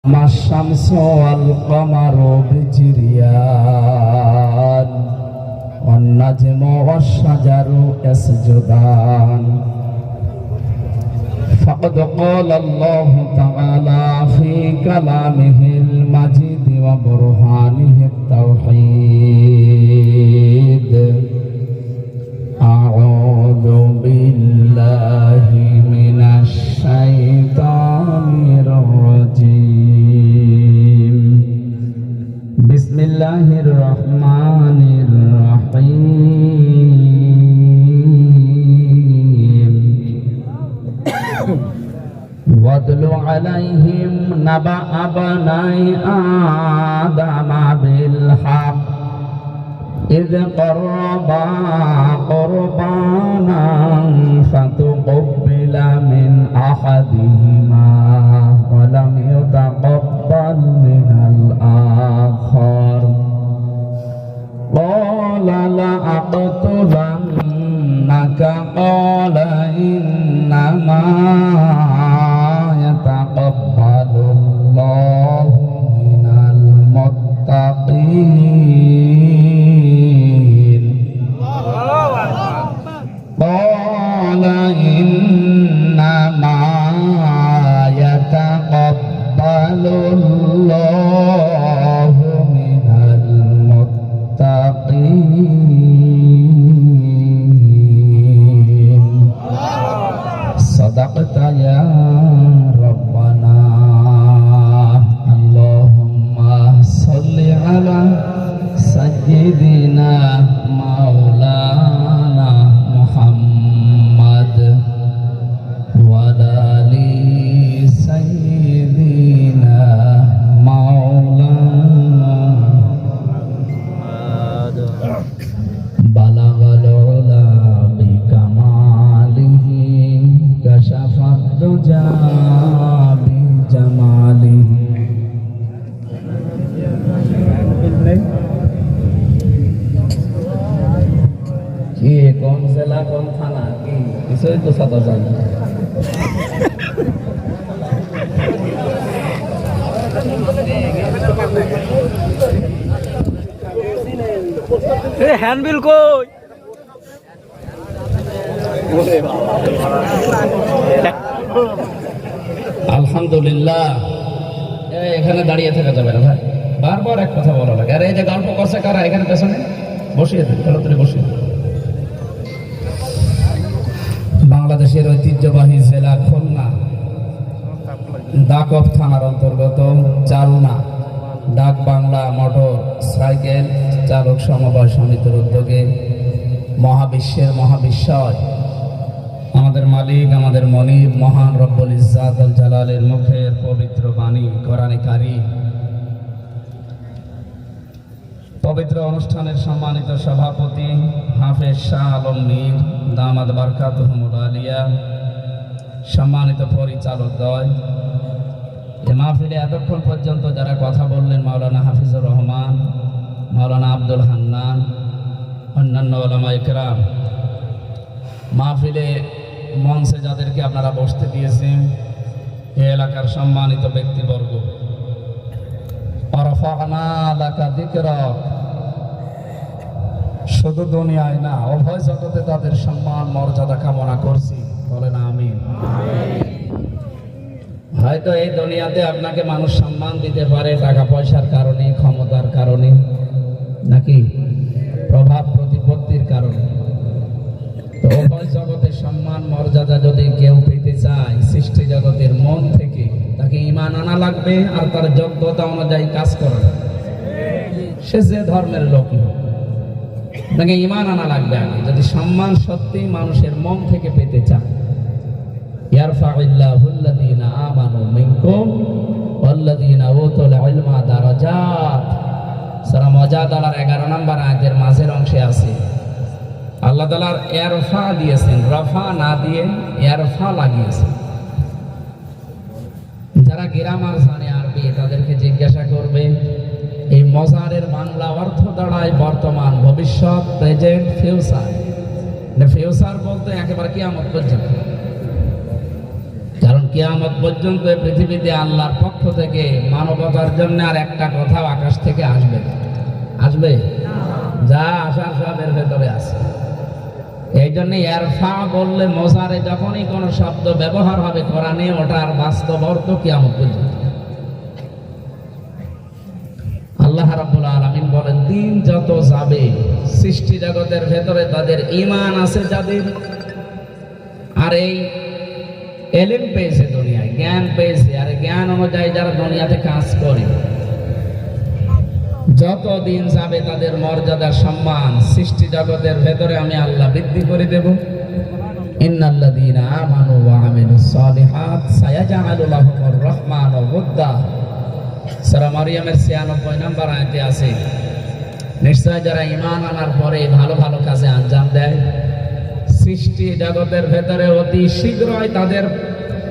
ما الشمس والقمر بجريان والنجم والشجر يسجدان فقد قال الله تعالى في كلامه المجيد وبرهانه التوحيد أعوذ بالله من الشيطان الرجيم بسم الله الرحمن الرحيم واتل عليهم نبأ بني آدم بالحق إذ قربا قربانا فتقبل من أحدهما ولم يتقبل من الآخر قال لأقتلنك قال إنما يتقبل الله من المتقين قال إنما يتقبل الله من المتقين صدقت يا ربنا اللهم صل على سيدنا مولانا محمد وعلى آل سيدنا مولانا محمد بلغ العلا بكماله كشف الدجى بجماله কি কোন জেলা কোন থানা কি কিছুই তো সাদা জানি হ্যান্ডবিল কই আলহামদুলিল্লাহ এখানে দাঁড়িয়ে থাকা যাবে না ভাই বারবার এক কথা বলা লাগে আর এই যে গল্প করছে কারা এখানে পেছনে বসিয়ে দিন তাড়াতাড়ি বসিয়ে দিন বাংলাদেশের ঐতিহ্যবাহী জেলা খুলনা দাকব থানার অন্তর্গত চারুনা ডাক বাংলা মোটর সাইকেল চালক সমবায় সমিতির উদ্যোগে মহাবিশ্বের মহাবিশ্বয় আমাদের মালিক আমাদের মনিব মহান রব্বুল ইজ্জাত আল জালালের মুখের পবিত্র বাণী কোরআনে কারীম পবিত্র অনুষ্ঠানের সম্মানিত সভাপতি হাফেজ শাহ আলম মীর দামাত বারকাতুহুল আলিয়া সম্মানিত পরিচালক দ্বয় এই মাহফিলে এতক্ষণ পর্যন্ত যারা কথা বললেন মাওলানা হাফিজুর রহমান মাওলানা আব্দুল হান্নান অন্যান্য ওলামা ইকরাম মাহফিলে মঞ্চে যাদেরকে আপনারা বসতে দিয়েছেন এই এলাকার সম্মানিত ব্যক্তিবর্গ ওয়ারাফা'না লাকা যিকরাক শুধু দুনিয়ায় না উভয় জগতে তাদের সম্মান মর্যাদা কামনা করছি বলেন আমিন হয়তো এই দুনিয়াতে আপনাকে মানুষ সম্মান দিতে পারে টাকা পয়সার কারণে ক্ষমতার কারণে নাকি প্রভাব প্রতিপত্তির কারণে তো উভয় জগতের সম্মান মর্যাদা যদি কেউ পেতে চায় সৃষ্টি জগতের মন থেকে তাকে ঈমান আনা লাগবে আর তার যোগ্যতা অনুযায়ী কাজ করা লাগবে সে যে ধর্মের লোকই হোক তাকে ঈমান আনা লাগবে আগে যদি সম্মান সত্যি মানুষের মন থেকে পেতে চায় ইয়ারফা'ুল্লাহুল্লাযীনা আমানু মিনকুম ওয়াল্লাযীনা উতুল ইলমা দারাজাত সূরা মুজাদালার 11 নম্বর আয়াতের মাঝের অংশে আছে আল্লাহ তাআলার ইরফা দিয়েছেন রফা না দিয়ে ইরফা লাগিয়েছেন যারা গ্রামার জানে আরবি তাদেরকে জিজ্ঞাসা করবে এই মজারের বাংলা অর্থ দাঁড়ায় বর্তমান ভবিষ্যৎ প্রেজেন্ট ফিউচার ফিউচার বলতে একেবারে কিয়ামত পর্যন্ত। কারণ কিয়ামত পর্যন্ত এই পৃথিবীতে আল্লাহর পক্ষ থেকে মানবতার জন্য আর একটা কথাও আকাশ থেকে আসবে না। আসবে? যা আসার সব এর ভেতরে আছে। এই জন্য ইরফা বললে মোজারে যখনই কোনো শব্দ ব্যবহার হবে কোরআনে, ওটার বাস্তব অর্থ কিয়ামত পর্যন্ত। আল্লাহ রাব্বুল আলামিন বলেন, দিন যত যাবে সৃষ্টি জগতের ভেতরে তাদের ঈমান আছে যাদের, আর এই এলেম পেয়েছে দুনিয়ায়, জ্ঞান পেয়েছে, আর জ্ঞান অনুযায়ী যারা দুনিয়াতে কাজ করে, যত দিন যাবে তাদের মর্যাদা সম্মান সৃষ্টি জগতের ভেতরে আমি আল্লাহ বৃদ্ধি করে দেব। ইন্নাল্লাযীনা আমানু ওয়া আমিলুস সালিহাত সায়াজআলু লাহুমুর রাহমানু ওয়ুদ্দা। সূরা মারইয়ামের ৯৬ নম্বর আয়াতে আছে, নিশ্চয় যারা ঈমান আনার পরে ভালো ভালো কাজে আঞ্জাম দেয়, সৃষ্টি জগতের ভেতরে অতি শীঘ্রই তাদের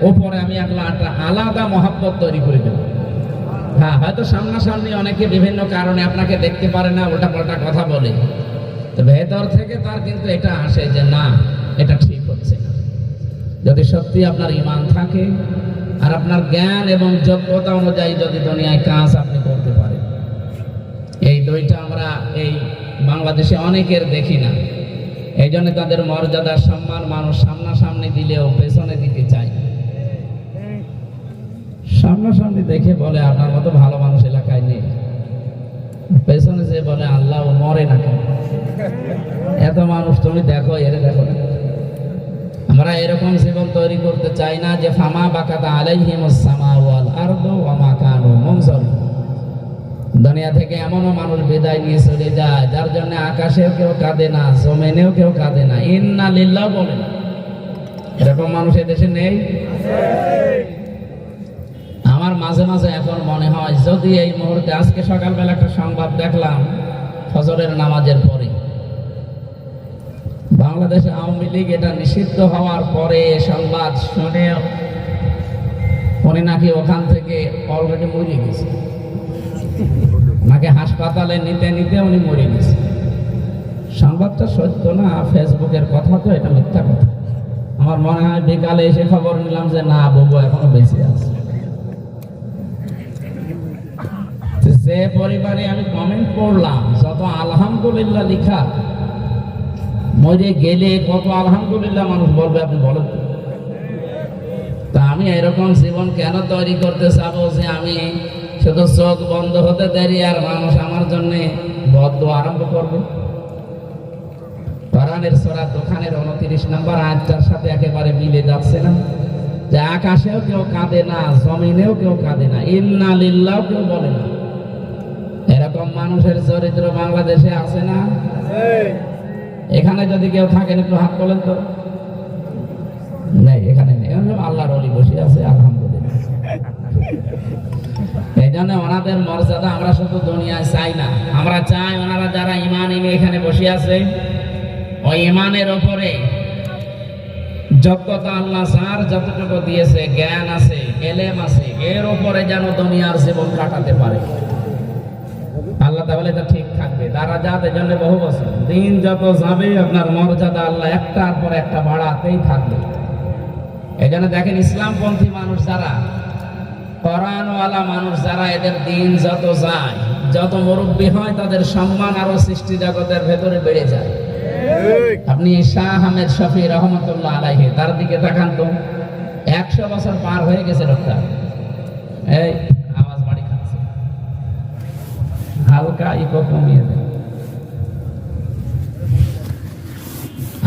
উপরে আমি একটা আলাদা মহব্বত তৈরি করে দেব। হ্যাঁ, হয়তো সামনাসামনি অনেকে বিভিন্ন কারণে আপনাকে দেখতে পারে না, উল্টা পাল্টা কথা বলে, তো ভেতর থেকে তার কিন্তু এটা আসে যে না, এটা ঠিক হচ্ছে না। যদি সত্যি আপনার ঈমান থাকে আর আপনার জ্ঞান এবং যোগ্যতা অনুযায়ী যদি দুনিয়ায় কাজ আপনি করতে পারেন, এই দুইটা আমরা এই বাংলাদেশে অনেকের দেখি না। এই জন্য তাদের মর্যাদা সম্মান মানুষ সামনাসামনি দিলেও পেছনে দিতে চায়। সামনাসামনি দেখে বলে আপনার মতো ভালো মানুষ এলাকায় নেই, পেছনে যে বলে আল্লাহ ও মরে না কেন, এত মানুষ তুমি দেখো, এর দেখো না। আমরা এরকম জীবন তৈরি করতে চাই না যে ফামা বাকাতা আলাইহিমুস সামাউ ওয়াল আরদু ওয়া মা কানু মুনজারিন। দুনিয়া থেকে এমনও মানুষ বিদায় নিয়ে চলে যায় যার জন্য আকাশেও কেউ কাঁদে না, জমিনেও কেউ কাঁদে না, ইন্না লিল্লাহ বলে না। এরকম মানুষ এদেশে নেই। আমার মাঝে মাঝে এখন মনে হয়, যদি এই মুহূর্তে আজকে সকালবেলা একটা সংবাদ দেখলাম ফজরের নামাজের পরে, বাংলাদেশে আওয়ামী লীগ এটা নিষিদ্ধ হওয়ার পরে সংবাদ শুনে উনি নাকি ওখান থেকে অলরেডি মরে গেছে, নাকি হাসপাতালে নিতে নিতে উনি মরে গেছে। সংবাদটা সত্য না ফেসবুকের কথা, তো এটা মিথ্যা কথা। আমার মনে হয় বিকালে এসে খবর নিলাম যে না, বাবু এখনো বেঁচে আছে। যে পরিবারে আমি কমেন্ট করলাম, যত আলহামদুলিল্লাহ লিখা, মরে গেলে কত আলহামদুলিল্লাহ মানুষ বলবে আপনি বলেন। তা আমি এরকম জীবন কেন তৈরি করতে চাবো যে আমি শুধু চোখ বন্ধ হতে দেরি আর মানুষ আমার জন্য বদদোয়া আরম্ভ করবে? কোরআনের সূরা দোকানের 29 নম্বর আয়াতটার সাথে একেবারে মিলে যাচ্ছে না, যে আকাশেও কেউ কাঁদে না, জমিনেও কেউ কাঁদে না, ইন্না লিল্লাহ কেউ বলে না। এরকম মানুষের চরিত্র বাংলাদেশে আছে না? এখানে যদি কেউ থাকেন একটু হাত তোলেন তো। নেই, এখানে নেই। আল্লাহর ওলি বসে আছে, আলহামদুলিল্লাহ। এই জন্য ওনাদের মর্যাদা আমরা শুধু দুনিয়ায় চাই না, আমরা চাই ওনারা যারা ঈমান এনে এখানে বসে আছে, ওই ঈমানের উপরে যোগ্যতা আল্লাহ যার যতটুকু দিয়েছে, জ্ঞান আছে, এলেম আছে, এর উপরে যেন দুনিয়ার জীবন কাটাতে পারে। আল্লাহ তাহলে এটা ঠিক থাকবে। তারা যাতে জন্য বহু বছর দিন যত যাবে আপনার মর্যাদা আল্লাহ একটার পর একটা বাড়াতেই থাকবে। এই জন্য দেখেন, ইসলামপন্থী মানুষ যারা, কোরআনওয়ালা মানুষ যারা, এদের দিন যত যায়, যত মুরব্বী হয়, তাদের সম্মান আরো সৃষ্টি জগতের ভেতরে বেড়ে যায়। আপনি শাহ আহমেদ শফি রহমতুল্লাহ আলাইহি তার দিকে তাকান তো, 100 বছর পার হয়ে গেছে লোকটা। এই আওয়াজ বাড়ি খাচ্ছে, হালকা ইকো কমিয়ে দেন।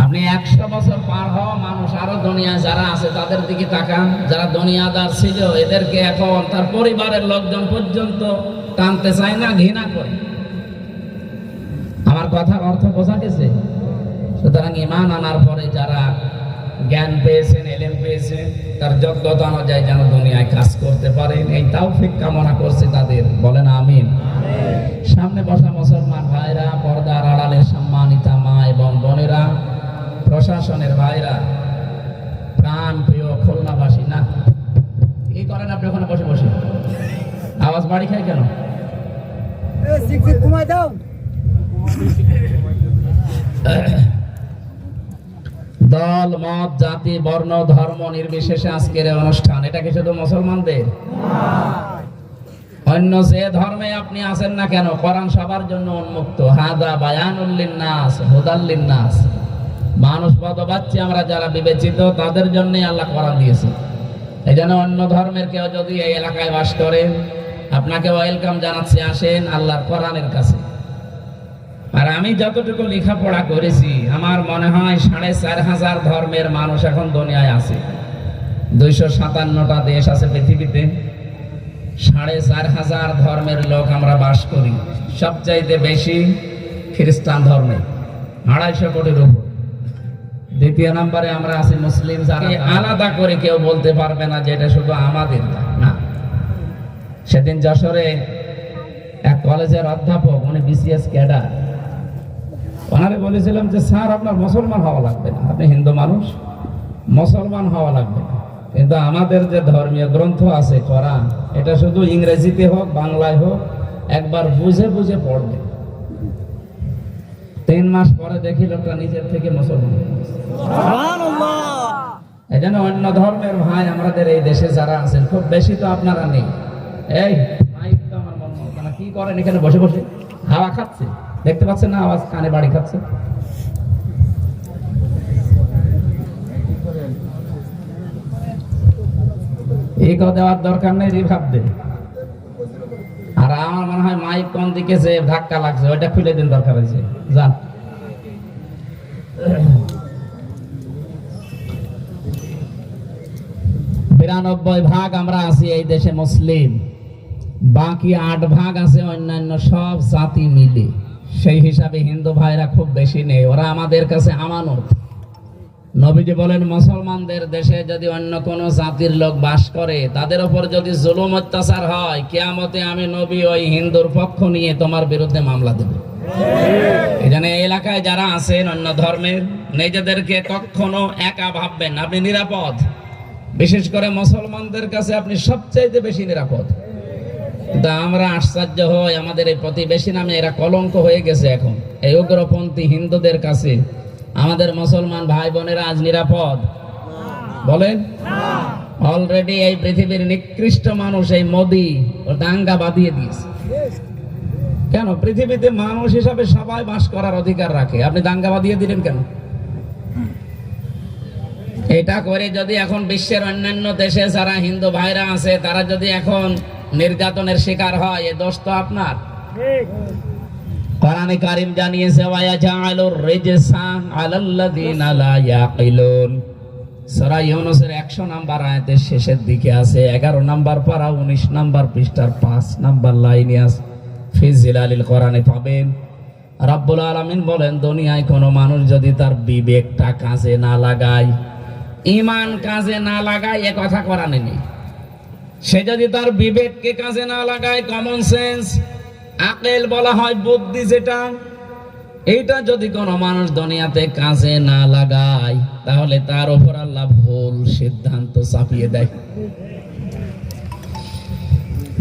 আপনি 100 বছর পার হওয়া মানুষ আরো দুনিয়া যারা আছে তাদের দিকে তাকান, যারা দুনিয়াদার ছিল, এদেরকে এখন তার পরিবারের লোকজন পর্যন্ত টানতে চায় না, ঘৃণা করে। আমার কথার অর্থ বোঝা গেছে? সুতরাং ঈমান আনার পরে যারা জ্ঞান পেয়েছেন, এলেম পেয়েছেন, তার যোগ্যতা অনুযায়ী যেন দুনিয়ায় কাজ করতে পারেন, এই তৌফিক কামনা করছি তাদের। বলেন আমিন। সামনে বসা মুসলমান ভাইরা, পর্দার আড়ালের সম্মানিতা মা এবং বোনেরা, প্রশাসনের ভাইরা, প্রাণ প্রিয় খুলনাবাসী, না কি করেন আপনি ওখানে বসে বসে? আওয়াজ বাড়ি খায় কেন? দল মত জাতি বর্ণ ধর্ম নির্বিশেষে আজকের এই অনুষ্ঠান, এটা কি শুধু মুসলমানদের? অন্য যে ধর্মে আপনি আছেন না কেন, কোরআন সবার জন্য উন্মুক্ত। হাদা বায়ানুল লিন্নাস হুদাল লিন্নাস, মানুষ পদবাচ্চি আমরা যারা বিবেচিত তাদের জন্যই আল্লাহ কোরআন দিয়েছে। এই জন্য অন্য ধর্মের কেউ যদি এই এলাকায় বাস করেন, আপনাকে ওয়েলকাম জানাচ্ছি, আসেন আল্লাহর কোরআনের কাছে। আর আমি যতটুকু লেখাপড়া করেছি, আমার মনে হয় 4,500 ধর্মের মানুষ এখন দুনিয়ায় আছে। 257টা দেশ আছে পৃথিবীতে, 4,500 ধর্মের লোক আমরা বাস করি। সবচাইতে বেশি খ্রিস্টান ধর্মে, 250 কোটির উপর। দ্বিতীয় নম্বরে আমরা আছি মুসলিম। যারা আলাদা করে কেউ বলতে পারবে না যে এটা শুধু আমাদের না। সেদিন যশোরে এক কলেজের অধ্যাপক, উনি বিসিএস ক্যাডার, ওনারে বলেছিলাম যে স্যার আপনার মুসলমান হওয়া লাগবে না, আপনি হিন্দু মানুষ, মুসলমান হওয়া লাগবে না, কিন্তু আমাদের যে ধর্মীয় গ্রন্থ আছে কোরআন, এটা শুধু ইংরেজিতে হোক বাংলায় হোক একবার বুঝে বুঝে পড়বে। 3 মাস পরে দেখি লোকটা নিজের থেকে মুসলমান। এই জন্য অন্য ধর্মের ভাই আমাদের এই দেশে যারা আছেন, খুব বেশি তো আপনারা নেই। এই মাইক তো আমার মন মতো কি করেন এখানে বসে বসে হাওয়া খাচ্ছে, দেখতে পাচ্ছেন না? আওয়াজ কানে বাড়ি খাচ্ছে। এই কথা দেওয়ার দরকার নেই, রিভাব দে। আর আমার মনে হয় মাইক কোন দিকে যে ধাক্কা লাগছে ওইটা খুলে দিন, দরকার হয়েছে। যান। 92 ভাগ আমরা আছি এই দেশে মুসলিম, বাকি 8 ভাগ আছে অন্যান্য সব জাতি মিলে। সেই হিসাবে হিন্দু ভাইরা খুব বেশি নেই, ওরা আমাদের কাছে আমানত। নবীজি বলেন, মুসলমানদের দেশে যদি অন্য কোন জাতির লোক বাস করে, তাদের উপর যদি জুলুম অত্যাচার হয়, কিয়ামতে আমি নবী ওই হিন্দুর পক্ষ নিয়ে তোমার বিরুদ্ধে মামলা দেব। এই জন্য এই এলাকায় যারা আছেন অন্য ধর্মের, নিজেদেরকে কখনো একা ভাববেন, আপনি নিরাপদ। বিশেষ করে মুসলমানদের কাছে আপনি সবচাইতে বেশি নিরাপদ। কিন্তু আমরা আশ্চর্য হই, আমাদের এই প্রতিবেশী নামে এরা কলঙ্ক হয়ে গেছে। এখন এই উগ্রপন্থী হিন্দুদের কাছে আমাদের মুসলমান ভাই বোনেরা আজ নিরাপদ বলেন? অলরেডি এই পৃথিবীর নিকৃষ্ট মানুষ এই মোদি ও দাঙ্গা বাঁধিয়ে দিয়েছে। কেন? পৃথিবীতে মানুষ হিসাবে সবাই বাস করার অধিকার রাখে, আপনি দাঙ্গা বাঁধিয়ে দিলেন কেন? এটা করে যদি এখন বিশ্বের অন্যান্য দেশে যারা হিন্দু ভাইরা আছে তারা যদি এখন নির্যাতনের শিকার হয়, এ দোষ তো আপনার। কোরআনে কারীম জানিয়েছে, ওয়ায়াজালুর রিজসা আলাল্লাযিনা লা ইয়াকিলুন। সূরা ইউনূসের 100 নম্বর আয়াতের শেষের দিকে আছে, 11 নম্বর পারা 19 নম্বর পৃষ্ঠার 5 নম্বর লাইনে আছে, ফি জিলালিল কোরআনে পাবেন। রব্বুল আলামিন বলেন, দুনিয়ায় কোনো মানুষ যদি তার বিবেকটা কাজে না লাগায়, ঈমান কাজে না লাগায়, এ কথা কোরআনে নেই। সে যদি তার বিবেককে কাজে না লাগায়, কমন সেন্স, আকল বলা হয় বুদ্ধি যেটা, এইটা যদি কোনো মানুষ দুনিয়াতে কাজে না লাগায়, তাহলে তার উপর আল্লাহ ভুল সিদ্ধান্ত চাপিয়ে দেয়।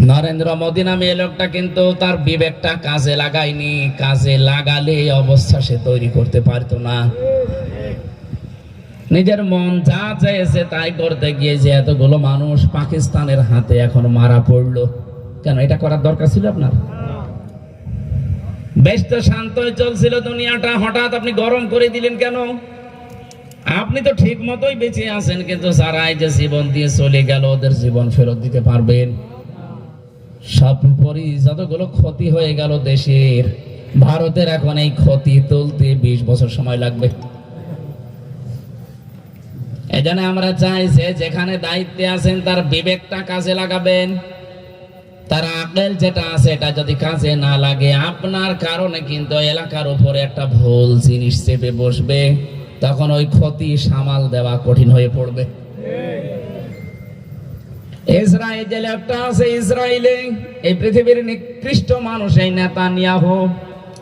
নরেন্দ্র মোদী নামে এই লোকটা কিন্তু তার বিবেকটা কাজে লাগায়নি, কাজে লাগালে এই অবস্থা সে তৈরি করতে পারতো না। নিজের মন যা চাইছে তাই করতে গিয়ে যে এতগুলো মানুষ পাকিস্তানের হাতে এখন মারা পড়লো, কেন? এটা করার দরকার ছিল আপনার? বেশ তো শান্তই চলছিল দুনিয়াটা, হঠাৎ আপনি গরম করে দিলেন কেন? আপনি তো ঠিক মতোই বেঁচে আছেন, কিন্তু যারা এই যে জীবন দিয়ে চলে গেল ওদের জীবন ফেরত দিতে পারবেন? সর্বোপরি যতগুলো ক্ষতি হয়ে গেল দেশের, ভারতের এখন এই ক্ষতি তুলতে 20 বছর সময় লাগবে। এজন্য আমরা চাই যে যেখানে দায়িত্বে আছেন তার বিবেকটা কাজে লাগাবেন, তার আকল যেটা আছে এটা যদি কাজে না লাগে, আপনার কারণে কিন্তু এলাকার উপরে একটা ভুল জিনিস চেপে বসবে, তখন ওই ক্ষতি সামাল দেওয়া কঠিন হয়ে পড়বে। ইসরায়েল যে লোকটা আছে, ইসরায়েলে এই পৃথিবীর নিকৃষ্ট মানুষ এই নেতানিয়াহু,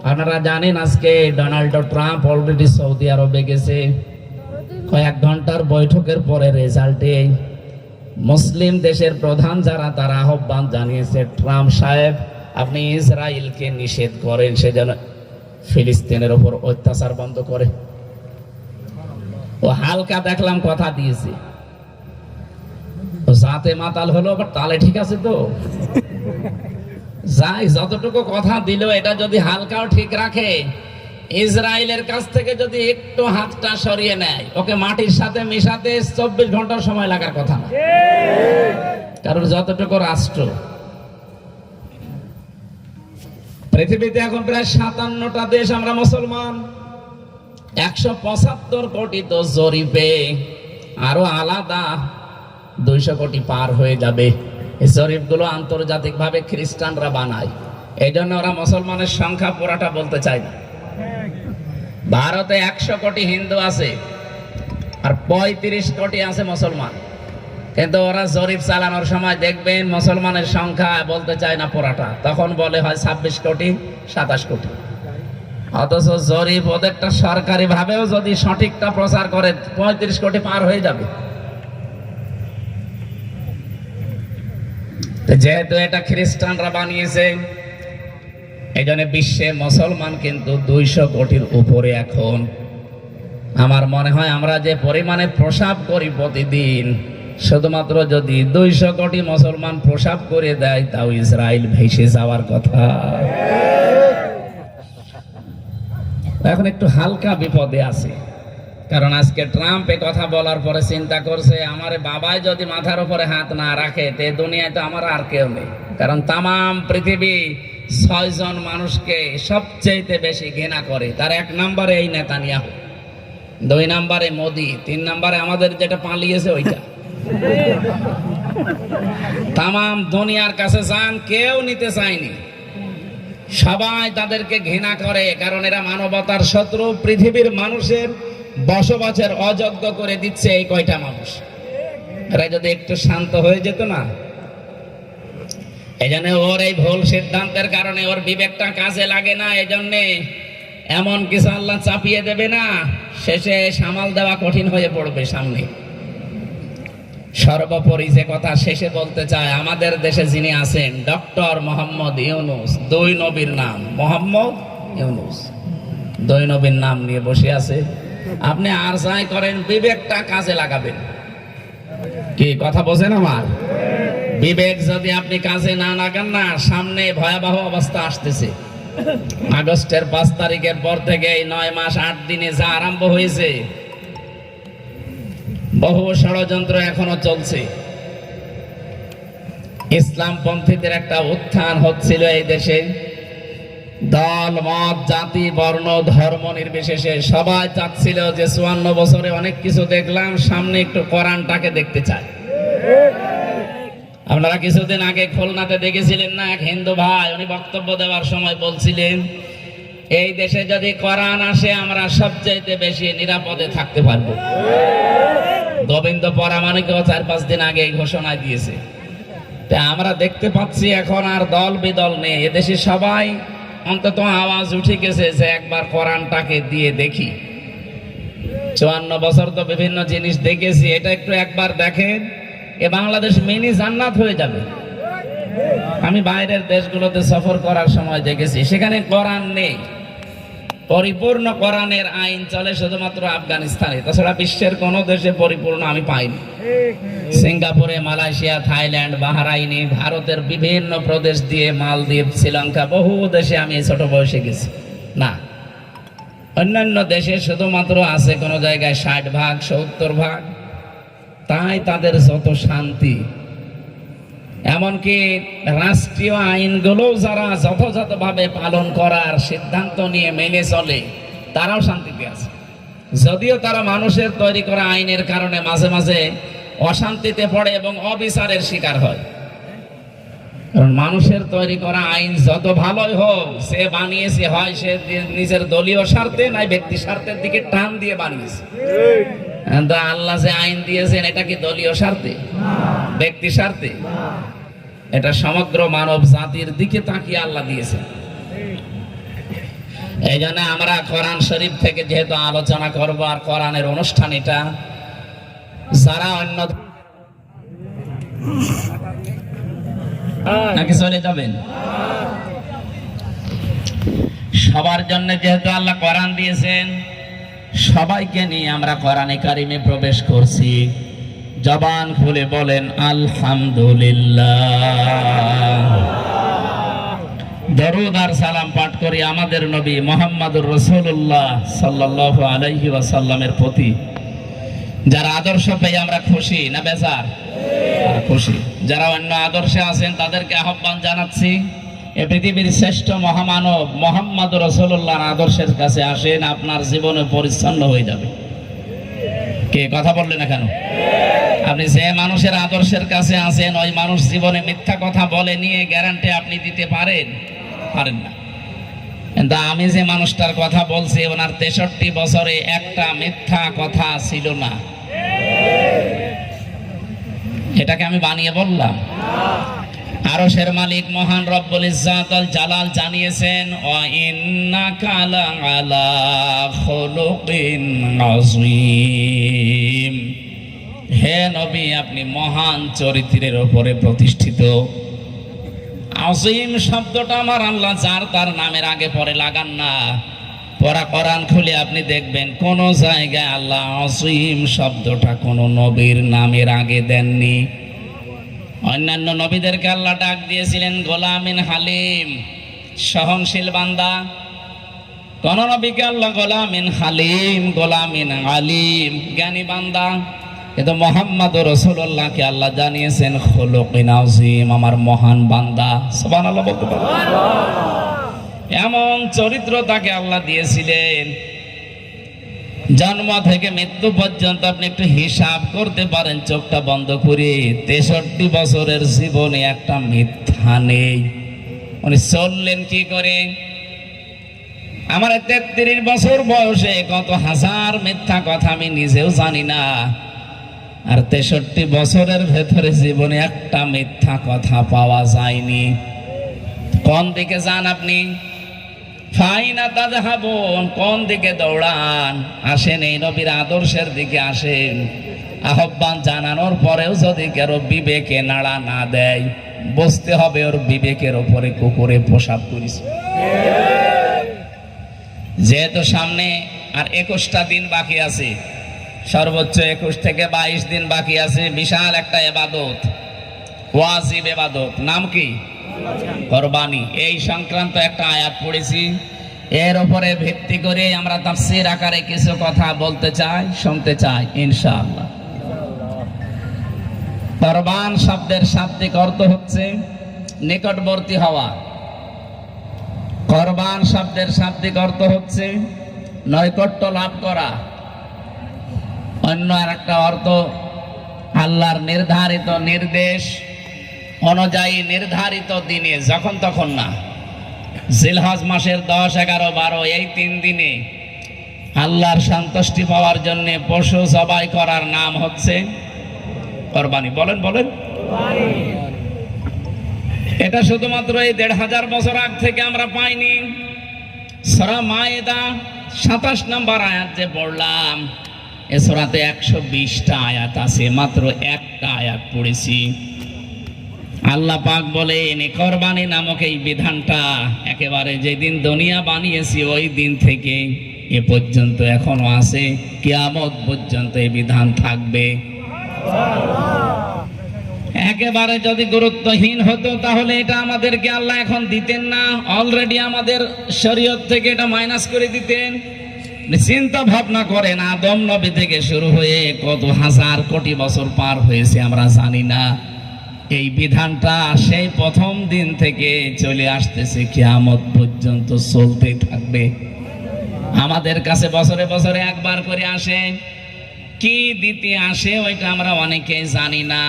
আপনারা জানেন আজকে ডোনাল্ড ট্রাম্প অলরেডি সৌদি আরবে গেছে। কয়েক ঘন্টার বৈঠকের পরে রেজাল্টে মুসলিম দেশের প্রধান যারা তারা আহ্বান জানিয়েছে, ট্রাম্প সাহেব আপনি ইসরায়েলকে নিষেধ করেন, সে যেন ফিলিস্তিনের উপর অত্যাচার বন্ধ করে। ও হালকা দেখলাম কথা দিয়েছে, যাতে মাতাল হলো আবার তালে ঠিক আছে তো। যাই যতটুকু কথা দিল এটা যদি হালকাও ঠিক রাখে, ইসরায়েলের কাছ থেকে যদি একটু হাতটা সরিয়ে নেয়, ওকে মাটির সাথে মিশাতে 24 ঘন্টা সময় লাগার কথা না। কারণ যতটুকু রাষ্ট্র, পৃথিবীতে এখন প্রায় 57টা দেশ আমরা মুসলমান, 175 কোটি তো জরিপে, আরো আলাদা 200 কোটি পার হয়ে যাবে। এই জরিপগুলো আন্তর্জাতিক ভাবে খ্রিস্টানরা বানায়, এই জন্য ওরা মুসলমানের সংখ্যা পুরাটা বলতে চায় না। ভারতে 100 কোটি হিন্দু আছে আর 35 কোটি আছে মুসলমান, কিন্তু ওরা জরিপ চালানোর সময় দেখবেন মুসলমানের সংখ্যা বলতে চায় না পুরাটা, তখন বলে হয় 26 কোটি 27 কোটি। অথচ জরিপ ওদেরটা সরকারি ভাবেও যদি সঠিকটা প্রচার করে 35 কোটি পার হয়ে যাবে। যেহেতু এটা খ্রিস্টানরা বানিয়েছে, এই জন্য বিশ্বে মুসলমান কিন্তু 200 কোটির উপরে এখন। আমার মনে হয় আমরা যে পরিমাণে প্রসাব করি প্রতিদিন, শুধুমাত্র যদি 200 কোটি মুসলমান প্রসাব করে দেয়, তাও ইসরায়েল ভেসে যাওয়ার কথা। এখন একটু হালকা বিপদে আছে, কারণ আজকে ট্রাম্প এ কথা বলার পরে চিন্তা করছে, আমার বাবাই যদি মাথার উপরে হাত না রাখে তে দুনিয়ায় তো আমার আর কেউ নেই। কারণ তামাম পৃথিবী 6 জন মানুষকে সবচেয়ে বেশি ঘৃণা করে, তার 1 নম্বরে এই নেতানিয়াহু, 2 নম্বরে মোদি, 3 নম্বরে আমাদের যেটা পালিয়েছে ওইটা। তামাম দুনিয়ার কাছে যান, কেউ নিতে চায়নি, সবাই তাদেরকে ঘৃণা করে, কারণ এরা মানবতার শত্রু, পৃথিবীর মানুষের বসবাসের অযোগ্য করে দিচ্ছে এই কয়টা মানুষ। এরা যদি একটু শান্ত হয়ে যেত না, এই জন্য ওর এই ভুল সিদ্ধান্তের কারণে ওর বিবেকটা কাজে লাগে না, এই জন্যে এমন কিছু আল্লাহ চাপিয়ে দেবে না, শেষে সামাল দেওয়া কঠিন হয়ে পড়বে সামনে। সর্বোপরি যে কথা শেষে বলতে চায়, আমাদের দেশে যিনি আছেন ডক্টর মোহাম্মদ ইউনূস, 2 নবীর নাম মোহাম্মদ ইউনূস, 2 নবীর নাম নিয়ে বসে আছে। আপনি আর যাই করেন বিবেকটা কাজে লাগাবেন। কি কথা বোঝেন আমার? বিবেক যদি আপনি কাজে না লাগান না, সামনে ভয়াবহ অবস্থা আসতেছে। আগস্টের 5 তারিখের পর থেকে 9 মাস 8 দিনে যা আরম্ভ হয়েছে, বহু ষড়যন্ত্র এখনো চলছে। ইসলামপন্থীদের একটা উত্থান হচ্ছিল এই দেশে, দল মত জাতি বর্ণ ধর্ম নির্বিশেষে সবাই চাচ্ছিল যে 54 বছরে অনেক কিছু দেখলাম, সামনে একটু কোরআনটাকে দেখতে চাই। আপনারা কিছুদিন আগে খুলনাতে দেখেছিলেন না, এক হিন্দু ভাই, উনি বক্তব্য দেওয়ার সময় বলছিলেন, এই দেশে যদি কোরআন আসে আমরা সবচেয়ে বেশি নিরাপদে থাকতে পারবো। গোবিন্দ পরামানিকও 4-5 দিন আগে এই ঘোষণা দিয়েছে। তা আমরা দেখতে পাচ্ছি এখন আর দল বিদল নেই, এদেশে সবাই অন্তত আওয়াজ উঠে গেছে যে একবার কোরআনটাকে দিয়ে দেখি। 54 বছর তো বিভিন্ন জিনিস দেখেছি, এটা একটু একবার দেখেন, এ বাংলাদেশ মিনি জান্নাত হয়ে যাবে। আমি বাইরের দেশগুলোতে সফর করার সময় দেখেছি, সেখানে কোরআন নেই, পরিপূর্ণ কোরআনের আইন চলে শুধুমাত্র আফগানিস্তানে, তাছাড়া বিশ্বের কোন দেশে পরিপূর্ণ আমি পাইনি। সিঙ্গাপুরে, মালয়েশিয়া, থাইল্যান্ড, বাহরাইনে, ভারতের বিভিন্ন প্রদেশ দিয়ে, মালদ্বীপ, শ্রীলঙ্কা, বহু দেশে আমি ছোট বয়সে গেছি না। অন্যান্য দেশে শুধুমাত্র আছে কোন জায়গায় 60 ভাগ 70 ভাগ, তাই তাদের যত শান্তি। এমনকি রাষ্ট্রীয় আইনগুলো যারা যথাযথভাবে পালন করার সিদ্ধান্ত নিয়ে মেনে চলে, তারাও শান্তিতে আছে। যদিও তারা মানুষের তৈরি করা আইনের কারণে মাঝে মাঝে অশান্তিতে পড়ে এবং অবিচারের শিকার হয়। কারণ মানুষের তৈরি করা আইন যত ভালোই হোক, সে বানিয়েছে হয় সে নিজের দলীয় স্বার্থে, নাই ব্যক্তি স্বার্থের দিকে টান দিয়ে বানিয়েছে। আল্লাহ যে আইন দিয়েছেন, এটা কি দলীয় স্বার্থে, ব্যক্তি স্বার্থে? এটা সমগ্র মানব জাতির দিকে তাকিয়ে আল্লাহ দিয়েছেন। এই জন্য আমরা কোরআন শরীফ থেকে যেহেতু আলোচনা করব, আর কোরআনের অনুষ্ঠান এটা, যারা অন্য নাকি চলে যাবেন, সবার জন্য যেহেতু আল্লাহ কোরআন দিয়েছেন, সবাইকে নিয়ে আমরা কোরআনে কারিমে প্রবেশ করছি। জবান খুলে বলেন আলহামদুলিল্লাহ। দরুদ আর সালাম পাঠ করি আমাদের নবী মুহাম্মদুর রাসূলুল্লাহ সাল্লাল্লাহু আলাইহি ওয়াসাল্লামের প্রতি। যারা আদর্শ পেয়ে আমরা খুশি না বেজার? খুশি। যারা অন্য আদর্শে আছেন তাদেরকে আহ্বান জানাচ্ছি, এই পৃথিবীর শ্রেষ্ঠ মহামানব মুহাম্মদুর রাসূলুল্লাহর আদর্শের কাছে আসেন, আপনার জীবনে পরিচ্ছন্ন হয়ে যাবে। কে কথা বললেন না কেন? আপনি যে মানুষের আদর্শের কাছে আছেন ওই মানুষ জীবনে মিথ্যা কথা বলে নিয়ে গ্যারান্টি আপনি দিতে পারেন না। কিন্তু আমি যে মানুষটার কথা বলছি ওনার 63 বছরে একটা মিথ্যা কথা ছিল না। এটাকে আমি বানিয়ে বললাম? আরশের মালিক মহান রব্বুল ইজ্জাত আল জালাল জানিয়েছেন ওয়া ইন্নাকা লাআলা খুলুকিন আযীম। হে নবী, আপনি মহান চরিত্রের উপরে প্রতিষ্ঠিত। আযীম শব্দটা আমার আল্লাহ যার তার নামের আগে পরে লাগান না। পরা কোরআন খুলে আপনি দেখবেন কোন জায়গায় আল্লাহ আযীম শব্দটা কোন নবীর নামের আগে দেননি। অন্যান্য নবীদেরকে আল্লাহ ডাক দিয়েছিলেন গোলামিন হালিম, সহনশীল বান্দা। কোন নবীকে আল্লাহ গোলামিন হালিম, গোলামিন আলিম, জ্ঞানী বান্দা। কিন্তু মুহাম্মদুর রাসূলুল্লাহকে আল্লাহ জানিয়েছেন খুলুকিন আযীম, আমার মহান বান্দা। সুবহানাল্লাহ বলতে পারেন? এমন চরিত্র তাকে আল্লাহ দিয়েছিলেন, জন্ম থেকে মৃত্যু পর্যন্ত আপনি একটু হিসাব করতে পারেন চোখটা বন্ধ করে। 63 বছরের জীবনে একটা মিথ্যা নেই। উনি চললেন কি করে? আমার 33 বছর বয়সে কত হাজার মিথ্যা কথা আমি নিজেও জানি না, আর 63 বছরের ভেতরে জীবনে একটা মিথ্যা কথা পাওয়া যায়নি। কোন দিকে যান আপনি? ফাইনা তাযহাবুন, কোন দিকে দৌড়ান? আসেন এই নবীর আদর্শের দিকে আসেন। আহ্বান জানানোর পরেও যদি কারো বিবেকে নাড়া না দেয়, বুঝতে হবে ওর বিবেকের উপরে কুকুরে প্রসাব করেছে। যেহেতু সামনে আর 21টা দিন বাকি আছে, সর্বোচ্চ 21 থেকে 22 দিন বাকি আছে, বিশাল একটা ইবাদত, ওয়াজিব ইবাদত। নাম কি? কুরবানি। এই সংক্রান্ত একটা আয়াত পড়েছি, এর উপরে ভিত্তি করে আমরা তাফসীর আকারে কিছু কথা বলতে চাই, শুনতে চাই ইনশাআল্লাহ। কুরবান শব্দের শাব্দিক অর্থ হচ্ছে নিকটবর্তী হওয়া। কুরবান শব্দের শাব্দিক অর্থ হচ্ছে নৈকট্য লাভ করা। অন্য আরেকটা অর্থ আল্লাহর নির্ধারিত নির্দেশ অনুযায়ী নির্ধারিত দিনে, যখন তখন না। জিলহজ মাসের 10, 11, 12 এই 3 দিনে আল্লাহর সন্তুষ্টি পাওয়ার জন্য পশু জবাই করার নাম হচ্ছে কুরবানি। বলেন বলেন। এটা শুধুমাত্র এই 1500 বছর আগ থেকে আমরা পাইনি। সূরা মায়েদা 27 নম্বর আয়াত যে পড়লাম, এ সূরাতে 120টা আয়াত আছে, মাত্র একটা আয়াত পড়েছি। আল্লাহ পাক বলেন কুরবানি নামক এই বিধানটা একেবারে যেদিন দুনিয়া বানিয়েছি ওই দিন থেকে এ পর্যন্ত এখনো আছে, কিয়ামত পর্যন্ত এই বিধান থাকবে। একেবারে যদি গুরুত্বহীন হতো তাহলে এটা আমাদেরকে আল্লাহ এখন দিতেন না, অলরেডি আমাদের শরীয়ত থেকে এটা মাইনাস করে দিতেন। চিন্তা ভাবনা করেন, আদম নবী থেকে শুরু হয়ে কত হাজার কোটি বছর পার হয়েছে আমরা জানি না। এই বিধানটা সেই প্রথম দিন থেকে চলে আসতেছে, কিয়ামত পর্যন্ত চলতেই থাকবে। আমাদের কাছে বছরে বছরে একবার করে আসে। কি দিতে আসে ওইটা আমরা অনেকেই জানি না,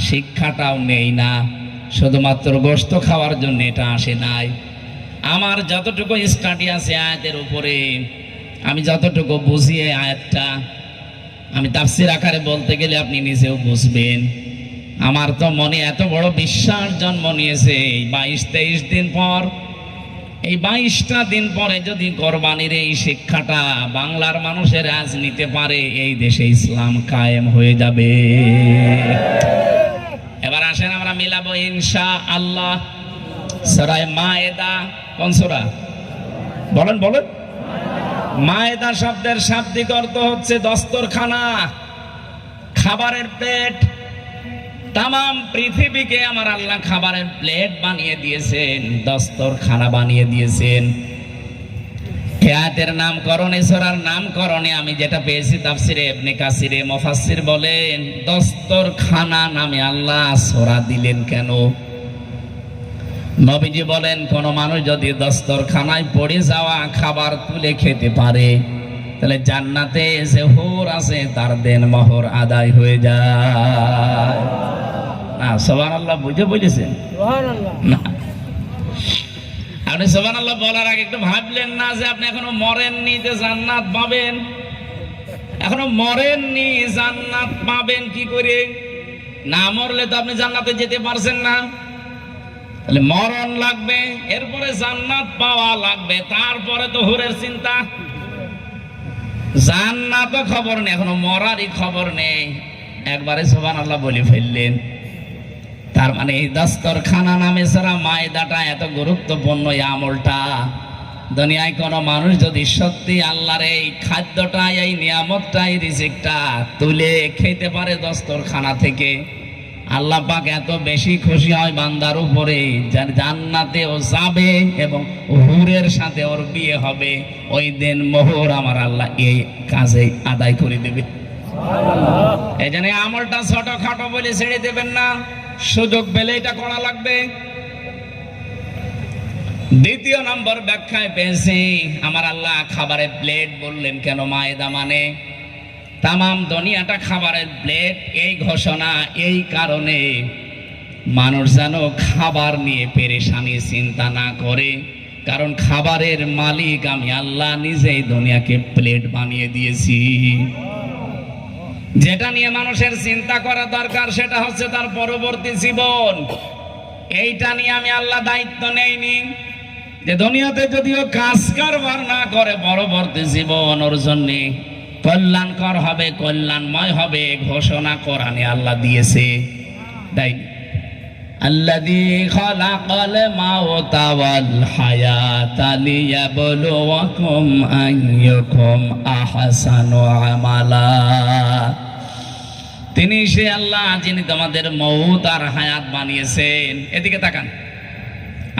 শিক্ষাটাও নেই না। শুধুমাত্র গোশত খাওয়ার জন্য এটা আসে নাই। আমার যতটুকু স্টাডি আছে আয়াতের উপরে, আমি যতটুকু বুঝি এই আয়াতটা, আমি তাফসীর আকারে বলতে গেলে আপনি নিজেও বুঝবেন। আমার তো মনে এত বড় বিশ্বাস জন্ম নিয়েছে, এই 22-23 দিন পর, এই 22টা দিন পরে যদি কোরবানির এই শিক্ষাটা বাংলার মানুষের আজ নিতে পারে, এই দেশে ইসলাম কায়েম হয়ে যাবে। এবার আসেন আমরা মিলাবো ইনশাআল্লাহ। সূরা মায়েদা কোন সূরা? বলেন বলেন। মায়েদা শব্দের শাব্দিক অর্থ হচ্ছে দস্তরখানা, খাবারের প্লেট। তামাম পৃথিবীকে আমার আল্লাহ খাবারের প্লেট বানিয়ে দিয়েছেন, দস্তরখানা বানিয়ে দিয়েছেন। আয়াতের নামকরণে, সূরার নামকরণে আমি যেটা পেয়েছি তাফসিরে ইবনে কাসিরে মুফাসসির বলেন, দস্তরখানা নামে আল্লাহ সূরা দিলেন কেন? নবীজি বলেন, কোন মানুষ যদি দস্তরখানায় পড়ে যাওয়া খাবার তুলে খেতে পারে, তাহলে জান্নাতে যে হুর আছে তার দেন মোহর আদায় হয়ে যায়। না সুবহানাল্লাহ বুঝে বুঝেছেন? না, আপনি সুবহানাল্লাহ বলার আগে একটু ভাবলেন না যে আপনি এখনো মরেননি যে জান্নাত পাবেন? এখনো মরেননি, জান্নাত পাবেন কি করে? না মরলে তো আপনি জান্নাতে যেতে পারছেন না। তাহলে মরণ লাগবে, এরপরে জান্নাত পাওয়া লাগবে, তারপরে তো হুরের চিন্তা। জান্নাতও খবর নেই, এখনো মরারই খবর নেই, একবারে সুবহানাল্লাহ বলে ফেললেন। তার মানে এই দস্তরখানা নামে সূরা মায়েদাটা এত গুরুত্বপূর্ণ, এই আমলটা দুনিয়ায় কোনো মানুষ যদি সত্যি আল্লাহর এই খাদ্যটা, এই নিয়ামতটা, এই রিজিকটা তুলে খেতে পারে দস্তরখানা থেকে, আল্লাহ পাক এত বেশি খুশি হয় বান্দার উপরে, যার জান্নাতে ও যাবে এবং হুরের সাথে ওর বিয়ে হবে, ওই দিন মোহর আমার আল্লাহ এই কাজে আদায় করে দেবে। এই জন্য আমলটা ছোটখাটো বলে ছেড়ে দেবেন না, সুযোগ পেলে এটা করা লাগবে। দ্বিতীয় নম্বর ব্যাখ্যায় পেয়েছি, আমার আল্লাহ খাবারের প্লেট বললেন কেন? মায়েদা মানে তামাম দুনিয়াটা খাবারের প্লেট, এই ঘোষণা এই কারণে মানুষ যেন খাবার নিয়ে পেরেশানি চিন্তা না করে, কারণ খাবারের মালিক আমি আল্লাহ নিজেই দুনিয়াকে প্লেট বানিয়ে দিয়েছি। যেটা নিয়ে মানুষের চিন্তা করা দরকার সেটা হচ্ছে তার পরবর্তী জীবন। এইটা নিয়ে আমি আল্লাহ দায়িত্ব নেইনি যে দুনিয়াতে যদিও কাজ কারবার না করে, পরবর্তী জীবন ওর জন্য কল্যাণকর হবে, কল্যাণময় হবে, ঘোষণা কোরআনে আল্লাহ দিয়েছে। তাই আল্লাযী খালাকাল মাউতা ওয়াল হায়াতা লিয়াবলুয়াকুম আইয়ুকুম আহসানু আমালা। তিনি সে আল্লাহ যিনি তোমাদের মউত আর হায়াত বানিয়েছেন। এদিকে তাকান,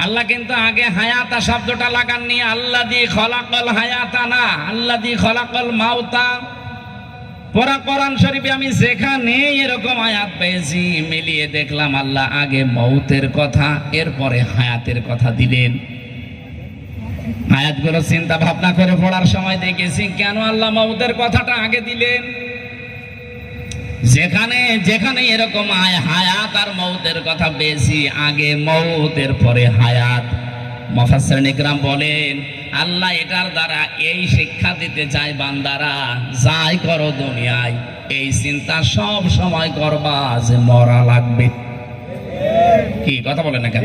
আল্লাহ কিন্তু আগে হায়াতা শব্দটা লাগাননি, আল্লাযী খালাকাল হায়াতা না, আল্লাযী খালাকাল মাউতা। পুরা কোরআন শরীফে আমি যেখানে এরকম আয়াত পেয়েছি মিলিয়ে দেখলাম আল্লাহ আগে মউতের কথা, এরপরে হায়াতের কথা দিলেন। আয়াতগুলো চিন্তা ভাবনা করে পড়ার সময় দেখেছি কেন আল্লাহ মউতের কথাটা আগে দিলেন। যেখানে যেখানে এরকম হায়াত আর মউতের কথা পেয়েছি, আগে মউতের পরে হায়াত। মুফাসসিরিন ইকরাম বলেন আল্লাহ এটার দ্বারা এই শিক্ষা দিতে চায়, বান্দারা যাই করো দুনিয়ায় এই চিন্তা সব সময় করবা যে মরা লাগবে। কি কথা বলে না কেন?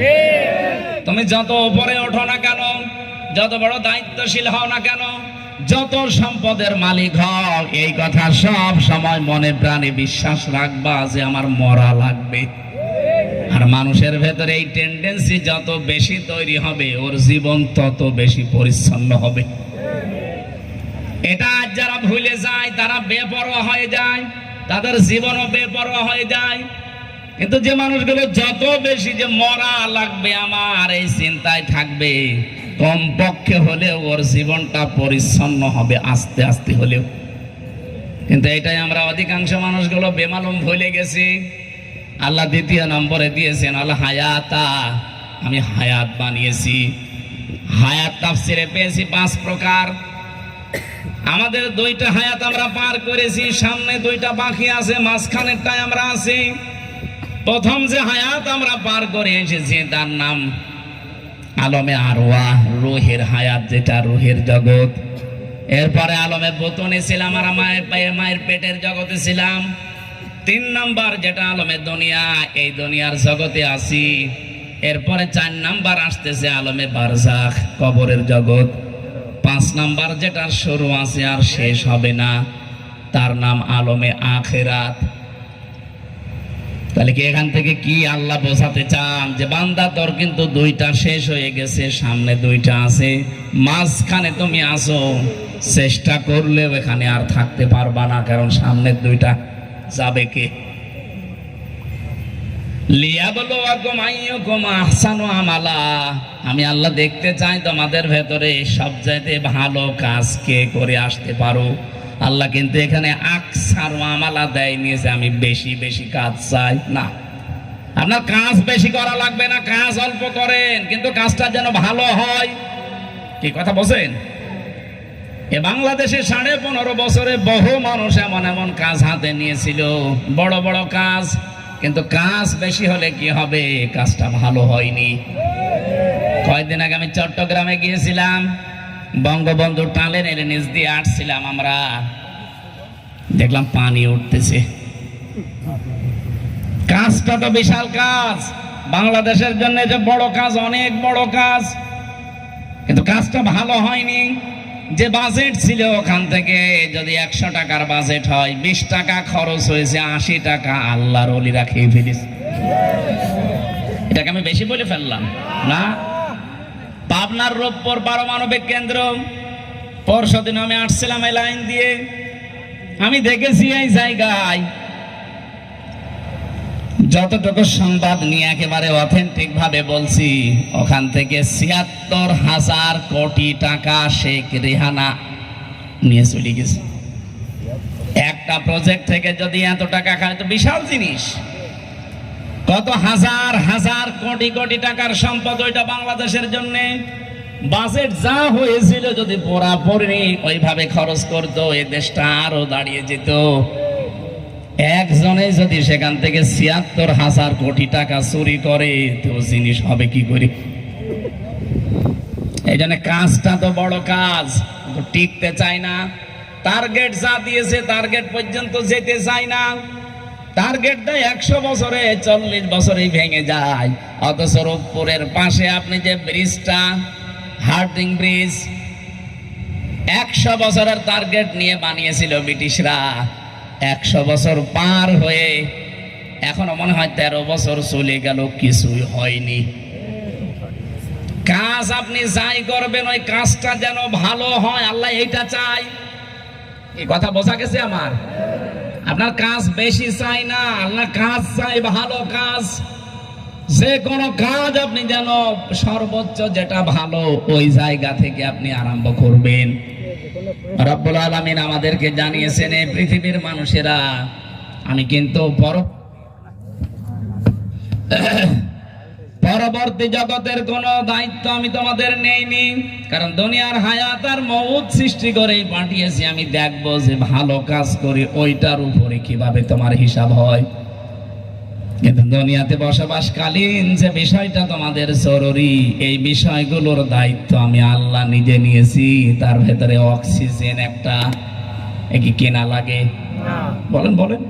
তুমি যত উপরে ওঠো না কেন, যত বড় দায়িত্বশীল হও না কেন, যত সম্পদের মালিক হও, এই কথা সব সময় মনে প্রাণে বিশ্বাস রাখবা যে আমার মরা লাগবে। আর মানুষের ভেতরে এই টেন্ডেন্সি যত বেশি তৈরি হবে, ওর জীবন তত বেশি পরিচ্ছন্ন হবে। এটা আজ যারা ভুলে যায় তারা বেপরোয়া হয়ে যায়, তাদের জীবনও বেপরোয়া হয়ে যায়। কিন্তু যে মানুষগুলো যত বেশি যে মরা লাগবে আমার এই চিন্তায় থাকবে, কমপক্ষে হলেও ওর জীবনটা পরিচ্ছন্ন হবে, আস্তে আস্তে হলেও। কিন্তু এটাই আমরা অধিকাংশ মানুষগুলো বেমালুম ভুলে গেছি। আল্লাহ দ্বিতীয় নম্বরে দিয়েছেন আল হায়াতা, আমি হায়াত বানিয়েছি। হায়াত তাফসিরে পেয়েছি 5 প্রকার। আমাদের 2টা হায়াত আমরা পার করেছি, সামনে 2টা বাকি আছে, মাঝখানেরটায় আমরা আছি। প্রথম যে হায়াত আমরা পার করে এসেছি তার নাম আলমে আরওয়াহ, রুহের হায়াত, যেটা রুহের জগৎ। এরপরে আলমে বতনে ছিলাম, আর মায়ের পেটের জগতে ছিলাম। 3 নাম্বার যেটা আলমে দুনিয়া, এই দুনিয়ার জগতে আছি। এরপরে 4 নাম্বার আসতেছে আলমে বারজাখ, কবরের জগৎ। 5 নাম্বার যেটার শুরু আছে আর শেষ হবে না, তার নাম আলমে আখিরাত। তাহলে কি এখান থেকে কি আল্লাহ বোঝাতে চান যে বান্দা তোর কিন্তু দুইটা শেষ হয়ে গেছে, সামনে দুইটা আছে, মাঝখানে তুমি আসো, চেষ্টা করলেও এখানে আর থাকতে পারবা না, কারণ সামনের দুইটা যাবে কে? লিয়াবলুয়াকুম আইয়ুকুম আহসানু আমালা, আমি আল্লাহ দেখতে চাই তোমাদের ভেতরে সবচাইতে ভালো কাজ কে করে আসতে পারো। আল্লাহ কিন্তু এখানে আকসারু আমালা দেয়নি যে আমি বেশি বেশি কাজ চাই, না। আপনার কাজ বেশি করা লাগবে না, কাজ অল্প করেন, কিন্তু কাজটা যেন ভালো হয়। কি কথা বলছেন? এ বাংলাদেশে 15.5 বছরে বহু মানুষ এমন এমন কাজ হাতে নিয়েছিল, বড় বড় কাজ, কিন্তু কাজ বেশি হলে কি হবে? কাজটা ভালো হয়নি। কয়েকদিন আগে আমি চট্টগ্রামে গিয়েছিলাম, বঙ্গবন্ধু টানেলের নিচ দিয়ে আসছিলাম, আমরা দেখলাম পানি উঠতেছে। কাজটা তো বিশাল কাজ, বাংলাদেশের জন্য যে বড় কাজ, অনেক বড় কাজ, কিন্তু কাজটা ভালো হয়নি। যে বাজেট ছিল ওখান থেকে যদি 100 টাকার বাজেট হয়, 20 টাকা খরচ হয়েছে, 80 টাকা আল্লাহর ওলিরা খেয়ে ফেলেছে। এটাকে আমি বেশি বলে ফেললাম না? পাবনার রূপপুর পারমাণবিক কেন্দ্র, পরশুদিন আমি আসছিলাম এই লাইন দিয়ে, আমি দেখেছি এই জায়গায় যতটুকু সংবাদ নিয়ে একেবারে অথেন্টিক ভাবে বলছি, ওখান থেকে ৭৬,০০০ কোটি টাকা শেখ রেহানা নিয়ে চলে গেছে। একটা প্রজেক্ট থেকে যদি এত টাকা খায় তো বিশাল জিনিস। কত হাজার হাজার কোটি কোটি টাকার সম্পদ ওইটা বাংলাদেশের জন্য। বাজেট যা হয়েছিল যদি পুরাপুরি ওইভাবে খরচ করতো, এই দেশটা আরো দাঁড়িয়ে যেত। একজনে যদি সেখান থেকে ৭৬,০০০ কোটি টাকা চুরি করে তো জিনিস হবে কি করে? এই জন্য কাজটা তো বড় কাজ, টিকতে চায় না। টার্গেট যা দিয়েছে টার্গেট পর্যন্ত যেতে চায় না। টার্গেটটা 100 বছরে 40 বছরেই ভেঙে যায়। অথচ রূপপুরের পাশে আপনি যে ব্রিজটা, হার্ডিং ব্রিজ, 100 বছরের টার্গেট নিয়ে বানিয়েছিল ব্রিটিশরা। 100 বছর পার হয়ে এখনো মনে হয় 13 বছর চলে গেল, কিছুই হয়নি। কাজ আপনি যাই করবেন ওই কাজটা যেন ভালো হয়, আল্লাহ এইটা চাই। এই কথা বোঝা গেছে আমার? আপনার কাজ বেশি চাই না, আল্লাহ কাজ চাই ভালো কাজ। যে কোনো কাজ আপনি যেন সর্বোচ্চ যেটা ভালো ওই জায়গা থেকে আপনি আরম্ভ করবেন। রব্বুল আলামিন আমাদেরকে জানিয়েছেন, এই পৃথিবীর মানুষেরা, আমি কিন্তু পরবর্তী জগতের কোন দায়িত্ব আমি তোমাদের নেইনি, কারণ দুনিয়ার হায়াত আর মউত সৃষ্টি করেই পাঠিয়েছি। আমি দেখবো যে ভালো কাজ করি ওইটার উপরে কিভাবে তোমার হিসাব হয়। কিন্তু দুনিয়াতে বসবাসকালীন যে বিষয়টা তোমাদের জরুরি, এই বিষয়গুলোর দায়িত্ব আমি আল্লাহ নিজে নিয়েছি। তার ভেতরে অক্সিজেন একটা, কি কেনা লাগে? বলেন বলেন,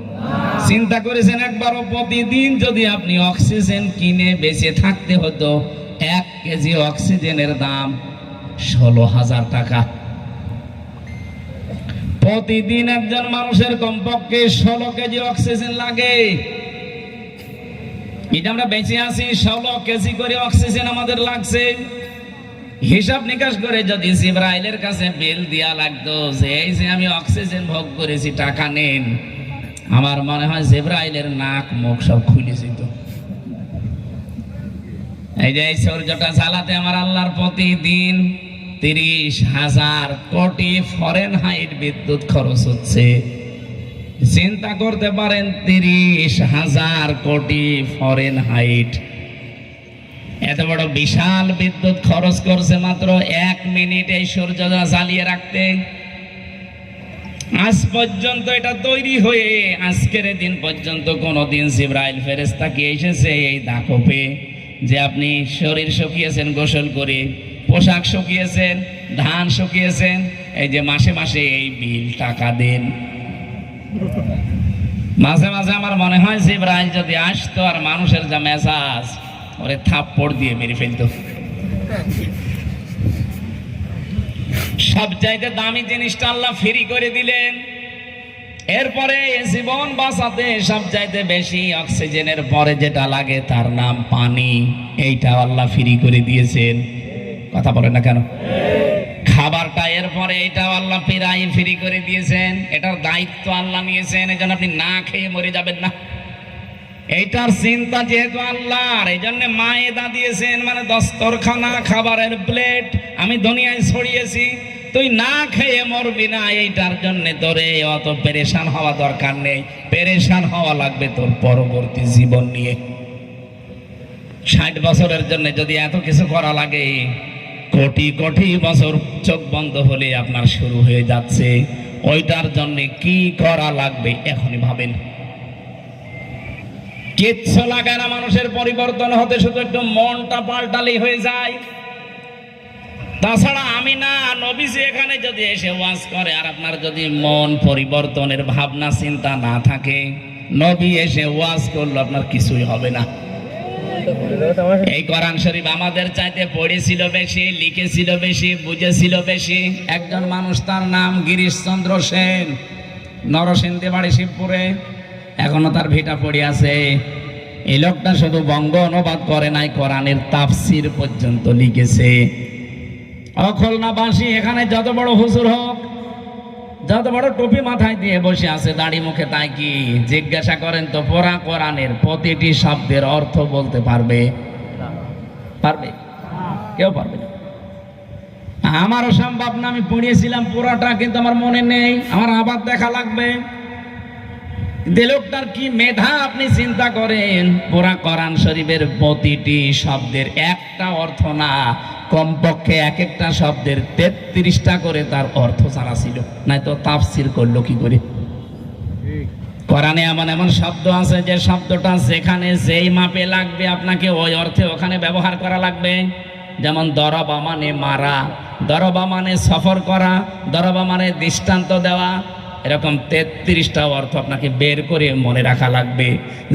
চিন্তা করেছেন একবারও? প্রতিদিন যদি আপনি অক্সিজেন কিনে বেঁচে থাকতে হতো, 1 কেজি অক্সিজেনের দাম 16,000 টাকা। প্রতিদিন একজন মানুষের কমপক্ষে 16 কেজি অক্সিজেন লাগে। এটা আমরা বেঁচে আছি, 16 কেজি করে অক্সিজেন আমাদের লাগছে। হিসাব নিকাশ করে যদি জিবরাইলের কাছে বিল দেয়া লাগতো যে এই যে আমি অক্সিজেন ভোগ করেছি, টাকা নেন, আমার মনে হয় জিবরাইলের নাক মুখ সব খুলে যেত। এই যে এই সূর্যটা জ্বালাতে আমার আল্লাহর প্রতিদিন 30,000 কোটি ফরেনহাইট বিদ্যুৎ খরচ হচ্ছে। চিন্তা করতে পারেন, 30,000 কোটি ফরেনহাইট, এত বড় বিশাল বিদ্যুৎ খরচ করছে মাত্র 1 মিনিট এই সূর্যটা জ্বালিয়ে রাখতে। আজ পর্যন্ত এটা তৈরি হয়ে আজকের দিন পর্যন্ত কোনদিন জিবরাইল ফেরেশতা কি এসেছে এই দাকপে যে আপনি শরীর শুকিয়েছেন গোসল করে, পোশাক শুকিয়েছেন, ধান শুকিয়েছেন, এই যে মাসে মাসে এই বিল টাকা দেন? মাঝে মাঝে আমার মনে হয় জিবরাইল যদি আসতো আর মানুষের যা মেজাজ, ওরে থাপ্পড় দিয়ে মেরে ফেলতো। সবচাইতে দামি জিনিসটা আল্লাহ ফ্রি করে দিলেন। এরপরে জীবন বাঁচাতে সবচাইতে বেশি অক্সিজেনের পরে যেটা লাগে তার নাম পানি। এইটা আল্লাহ ফ্রি করে দিয়েছেন। কথা বলেন না কেন? খাবারটা এরপরে এইটা আল্লাহ প্রায় ফ্রি করে দিয়েছেন। এটার দায়িত্ব আল্লাহ নিয়েছেন, এই জন্য আপনি না খেয়ে মরে যাবেন না। এইটার চিন্তা যেহেতু আল্লাহর, এই জন্য মায়েদা দিয়েছেন, মানে দস্তরখানা, খাবারের প্লেট আমি দুনিয়ায় ছড়িয়েছি, তুই না খেয়ে মরবি না। এইটার জন্য তোরে অত পেরেশান হওয়া দরকার নেই। পেরেশান হওয়া লাগবে তোর পরবর্তী জীবন নিয়ে। 60 বছরের জন্য যদি এত কিছু করা লাগে, কোটি কোটি বছর চোখ বন্ধ হলে আপনার শুরু হয়ে যাচ্ছে। ওইটার জন্য কি করা লাগবে এখনই ভাবেন। কিচ্ছু লাগে না মানুষের পরিবর্তন হতে, শুধু একটু মনটা পাল্টালেই হয়ে যায়। তাছাড়া আমি না, নবীজি এখানে যদি এসে ওয়াজ করে আর আপনার যদি মন পরিবর্তনের ভাবনা চিন্তা না থাকে, নবী এসে ওয়াজ করলো আপনার কিছুই হবে না। এই কোরআন শরীফ আমাদের চাইতে পড়েছিল বেশি, লিখেছিল বেশি, বুঝেছিল বেশি একজন মানুষ, তার নাম গিরিশচন্দ্র সেন, নরসিংদী বাড়ি শিবপুরে, এখনো তার ভিটা পড়ে আছে। এই লোকটা শুধু বঙ্গ অনুবাদ করে নাই, কোরআনের তাফসির পর্যন্ত লিখেছে। খুলনাবাসী এখানে যত বড় হুজুর হোক, যত বড় টুপি মাথায় দিয়ে বসে আছে, দাড়ি মুখে, তাই কি জিজ্ঞাসা করেন তো পুরা কোরআনের প্রতিটি শব্দের অর্থ বলতে পারবে? পারবে? কেউ পারবে না। আমারও সম্ভব না, আমি পড়িয়েছিলাম পুরাটা, কিন্তু আমার মনে নেই, আমার আবার দেখা লাগবে। লোকটার কি মেধা আপনি চিন্তা করেন। পুরা কোরআন শরীফের প্রতিটি শব্দের একটা অর্থ না, কমপক্ষে এক একটা শব্দের 33টা করে তার অর্থ জানা ছিল, নাই তো তাফসির করলো কি করে? কোরআনে এমন এমন শব্দ আছে যে শব্দটা যেখানে যেই মাপে লাগবে আপনাকে ওই অর্থে ওখানে ব্যবহার করা লাগবে। যেমন দরবা মানে মারা, দরবা মানে সফর করা, দরবা মানে দৃষ্টান্ত দেওয়া। এরকম 33টা অর্থ আপনাকে বের করে মনে রাখা লাগবে।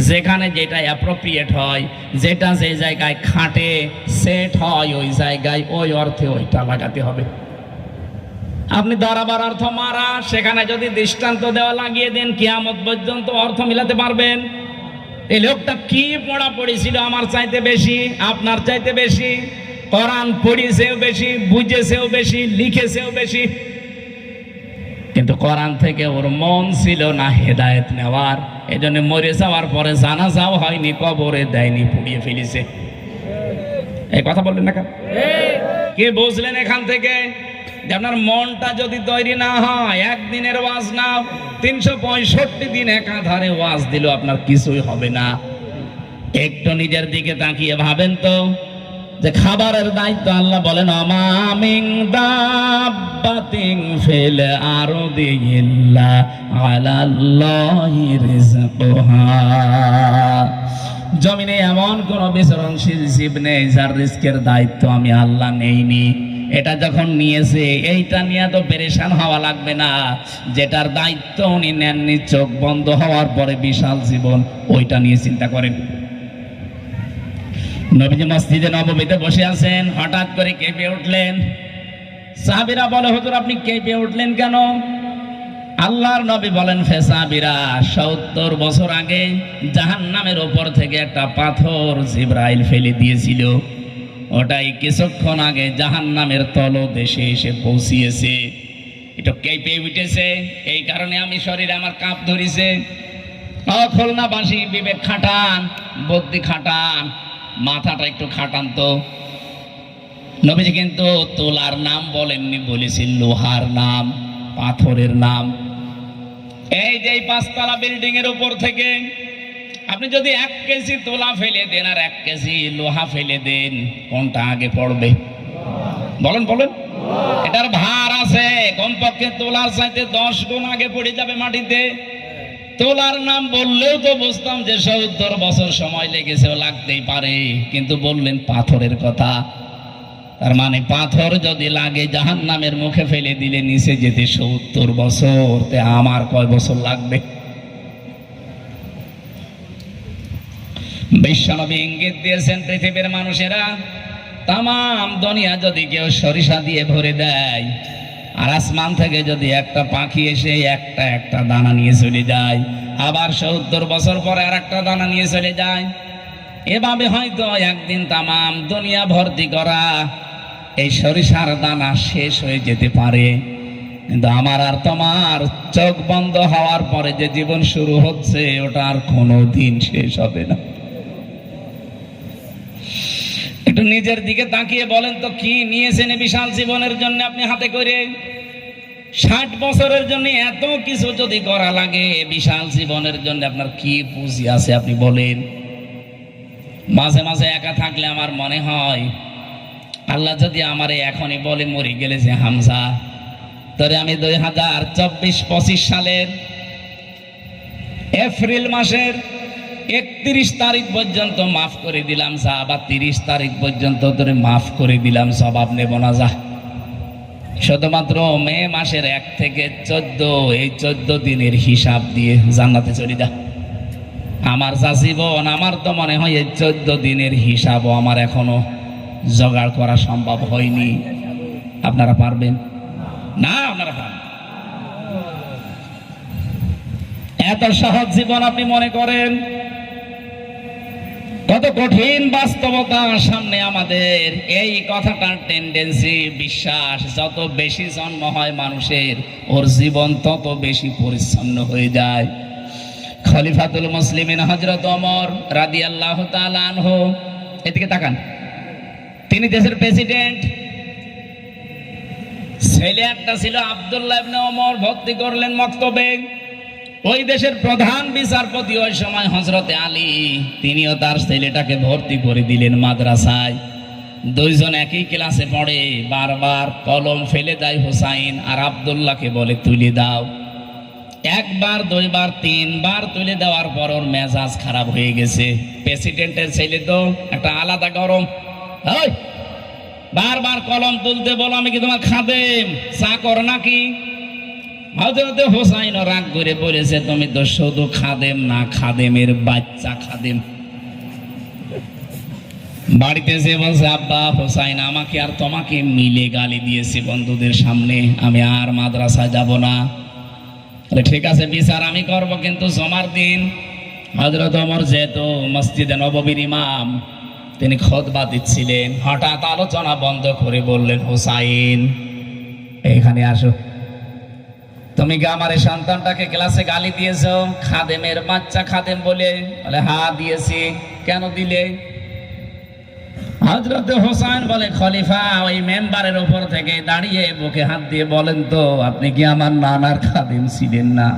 যেখানে যেটা অ্যাপ্রোপ্রিয়েট হয়, যেটা যে জায়গায় খাটে, সেট হয়, ওই জায়গায় ওই অর্থে ওইটা লাগাতে হবে। আপনি দরাবার অর্থ মারা, সেখানে যদি দৃষ্টান্ত দেওয়া লাগিয়ে দেন, কিয়ামত পর্যন্ত অর্থ মিলাতে পারবেন? এই লোকটা কি পড়া পড়েছিল আমার চাইতে বেশি, আপনার চাইতে বেশি, কোরআন পড়িয়েছেও বেশি, বুঝেছেও বেশি, লিখেছেও বেশি, কিন্তু কোরআন থেকে ওর মন ছিল না হেদায়েত নেওয়ার। এই জন্য মরে যাওয়ার পরে জানাজাও হয়নি, কবরে দেয়নি, পুড়িয়ে ফেলেছে। এই কথা বললেন না কেন? কে বুঝলেন এখান থেকে যে আপনার মনটা যদি তৈরি না হয়, একদিনের ওয়াজ না, 365 দিন একাধারে ওয়াজ দিল আপনার কিছুই হবে না। একটু নিজের দিকে তাকিয়ে ভাবেন তো, যে খাবারের দায়িত্ব আল্লাহ বলেন অমামিং দাব্বাতিন ফিল আরদি ইল্লা আলাল্লাহি রিজকুহা। জমিনে এমন কোন বিচরণশীল জীব নেই যার রিজকের দায়িত্ব আমি আল্লাহ নেইনি। এটা যখন নিয়েছে, এইটা নিয়ে তো পেরেশান হওয়া লাগবে না। যেটার দায়িত্ব উনি নেননি, চোখ বন্ধ হওয়ার পরে বিশাল জীবন, ওইটা নিয়ে চিন্তা করেন। নবীজি মসজিদে নববীতে বসে আছেন, হঠাৎ করে কেঁপে উঠলেন। সাহাবীরা বলে, হুজুর আপনি কেঁপে উঠলেন কেন? আল্লাহর নবী বলেন, ফে সাহাবীরা, 70 বছর আগে জাহান্নামের উপর থেকে একটা পাথর জিবরাইল ফেলে দিয়েছিল। ওটাই কিছুক্ষণ আগে জাহান্নামের তলদেশে এসে পৌঁছিয়েছে। এটা কেঁপে উঠেছে, এই কারণে আমি শরীরে আমার কাঁপ ধরেছে। খুলনাবাসী বিবেক খাটান, বুদ্ধি খাটান, মাথাটা একটু খাটান তো। নবীজি কিন্তু তোলার নাম বলেননি, বলেছেন লোহার নাম, পাথরের নাম। এই যে 5তলা বিল্ডিং এর উপর থেকে আপনি যদি 1 কেজি তোলা ফেলে দেন আর 1 কেজি লোহা ফেলে দেন, কোনটা আগে পড়বে? বলেন বলেন। এটার ভার আছে, কমপক্ষে তোলার চাইতে 10 গুণ আগে পড়ে যাবে মাটিতে। তোলার নাম বললেও তো বুঝতাম যে 70 বছর সময় লেগেছে, লাগতেই পারে, কিন্তু বললেন পাথরের কথা। তার মানে পাথর যদি লাগে জাহান্নামের মুখে ফেলে দিলে নিচে যেতে 70 বছর, তে আমার কয় বছর লাগবে? বিশ্বনবী ইঙ্গিত দিয়েছেন, পৃথিবীর মানুষেরা, তাম দুনিয়া যদি কেউ সরিষা দিয়ে ভরে দেয় আর আসমান থেকে যদি একটা পাখি এসে একটা একটা দানা নিয়ে চলে যায়, আবার 70 বছর পরে আর একটা দানা নিয়ে চলে যায়, এভাবে হয়তো একদিন তামাম দুনিয়া ভর্তি করা এই সরিষার দানা শেষ হয়ে যেতে পারে। কিন্তু আমার আর তোমার চোখ বন্ধ হওয়ার পরে যে জীবন শুরু হচ্ছে ওটা আর কোনোদিন শেষ হবে না। একটু নিজের দিকে তাকিয়ে বলেন তো, কি নিয়েছেন বিশাল জীবনের জন্য আপনি হাতে করে? 60 বছরের জন্য এত কিছু যদি করা লাগে, বিশাল জীবনের জন্য আপনার কি পুঁজি আছে আপনি বলেন? মাঝে মাঝে একা থাকলে আমার মনে হয়, আল্লাহ যদি আমারে এখনই বলে মরে গেলে যে হামজা তোরে আমি 2024-25 সালের এপ্রিল মাসের 31 তারিখ পর্যন্ত মাফ করে দিলাম, যা আবার 30 তারিখ পর্যন্ত তোরে মাফ করে দিলাম, জবাব নেব না, যা। শুধুমাত্র মে মাসের 1 থেকে 14 এই 14 দিনের হিসাব দিয়ে জান্নাতে চলে যা। আমার যা জীবন, আমার তো মনে হয় এই 14 দিনের হিসাবও আমার এখনো জোগাড় করা সম্ভব হয়নি। আপনারা পারবেন না? আপনারা পারবেন? এত সহজ জীবন আপনি মনে করেন? কত কঠিন বাস্তবতার সামনে আমাদের এই কথাটার টেন্ডেন্সি, বিশ্বাস, যত বেশি জন্ম হয় মানুষের, ওর জীবন তত বেশি পরিচ্ছন্ন হয়ে যায়। খলিফাতুল মুসলিমিন হযরত ওমর রাদিয়াল্লাহু তাআলা আনহু, এদিকে তাকান, তিনি দেশের প্রেসিডেন্ট। ছেলে একটা ছিল আব্দুল্লাহ ইবনে ওমর, ভর্তি করলেন মক্তবে। ওই দেশের প্রধান বিচারপতি ওই সময় হযরতে আলী, তিনিও তার ছেলেটাকে ভর্তি করে দিলেন মাদ্রাসায়। দুইজন একই ক্লাসে পড়ে, বারবার কলম ফেলে দেয় হুসাইন, আর আব্দুল্লাহকে বলে তুলে দাও। একবার, দুইবার, তিনবার তুলে দেওয়ার পর ওর মেজাজ খারাপ হয়ে গেছে। প্রেসিডেন্টের ছেলে তো একটা আলাদা গরম, বারবার কলম তুলতে বলো, আমি কি তোমার খাদেম, চাকর নাকি? হযরতে হুসাইন রাগ করে বলেছে, তুমি তো শুধু খাদেম না, খাদেমের বাচ্চা খাদেম। বাড়িতে যে বলছে, আব্বা হুসাইন আমাকে আর তোমাকে মিলে গালি দিয়েছে বন্ধুদের সামনে, আমি আর মাদ্রাসায় যাব না। ঠিক আছে, বিচার আমি করব, কিন্তু জমার দিন হযরত ওমর যেহেতু মসজিদে নববীর ইমাম, তিনি খুতবা দিচ্ছিলেন। হঠাৎ আলোচনা বন্ধ করে বললেন, হুসাইন এখানে আসো। তুমি কি আমার এই সন্তানটাকে ক্লাসে গালি দিয়েছো খাদেমের বাচ্চা খাদেম বলে? বলে হ্যাঁ দিয়েছি। কেন দিলে? হযরত হুসাইন বলে, খলিফা ওই মেম্বারের উপর থেকে দাঁড়িয়ে বুকে হাত দিয়ে বলেন তো, আপনি কি আমার নানার খাদেম ছিলেন না?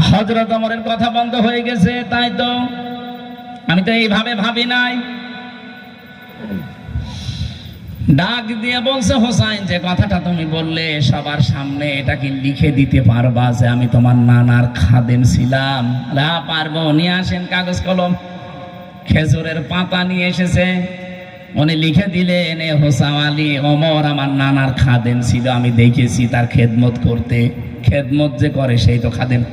হযরত ওমরের কথা বন্ধ হয়ে গেছে। তাই তো, আমি তো এইভাবে ভাবি নাই। ডাক দিয়ে বলছে, হোসাইন যে কথাটা তুমি বললে সবার সামনে, এটা কি লিখে দিতে পারবা যে আমি তোমার নানার খাদেম ছিলাম? না পারবো। নিয়ে আসেন কাগজ কলম। খেজুরের পাতা নিয়ে এসেছে, উনি লিখে দিলেন, হোসাম আলী ওমর আমার নানার খাদেম ছিল, আমি দেখেছি তার খেদমত করতে। খেদমত যে করে সেই তো খাদেম।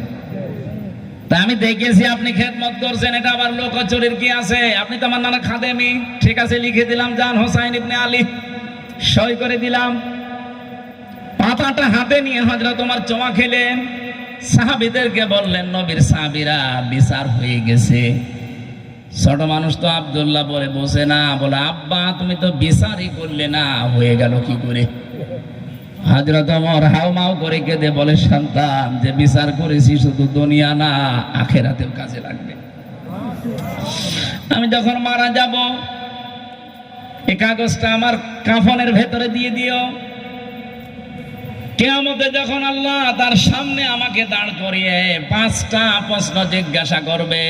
তা আমি দেখেছি আপনি খেদমত করছেন, এটা আবার লোকচুরির কি আছে? আপনি তো আমার নানা খাদেমি। ঠিক আছে, লিখে দিলাম, যান হোসাইন ইবনে আলী। সই করে দিলাম। পাতাটা হাতে নিয়ে হযরত ওমর চমা খেলেন। সাহাবীদেরকে বললেন, নবীর সাহাবীরা, বিচার হয়ে গেছে। ছোট মানুষ তো আব্দুল্লাহ বলে বসে না, বলে আব্বা তুমি তো বিচারই করলে না, হয়ে গেল কি করে? হযরত ওমর হাউমাউ করে কেঁদে বলে, সন্তান, যে বিচার করেছি শুধু দুনিয়া না, আখিরাতেও কাজে লাগবে। আমি যখন মারা যাব, এই কাগজটা আমার কাফনের ভেতরে দিয়ে দিও। কিয়ামতে যখন আল্লাহ তার সামনে আমাকে দাঁড় করিয়ে 5টা প্রশ্ন জিজ্ঞাসা করবে,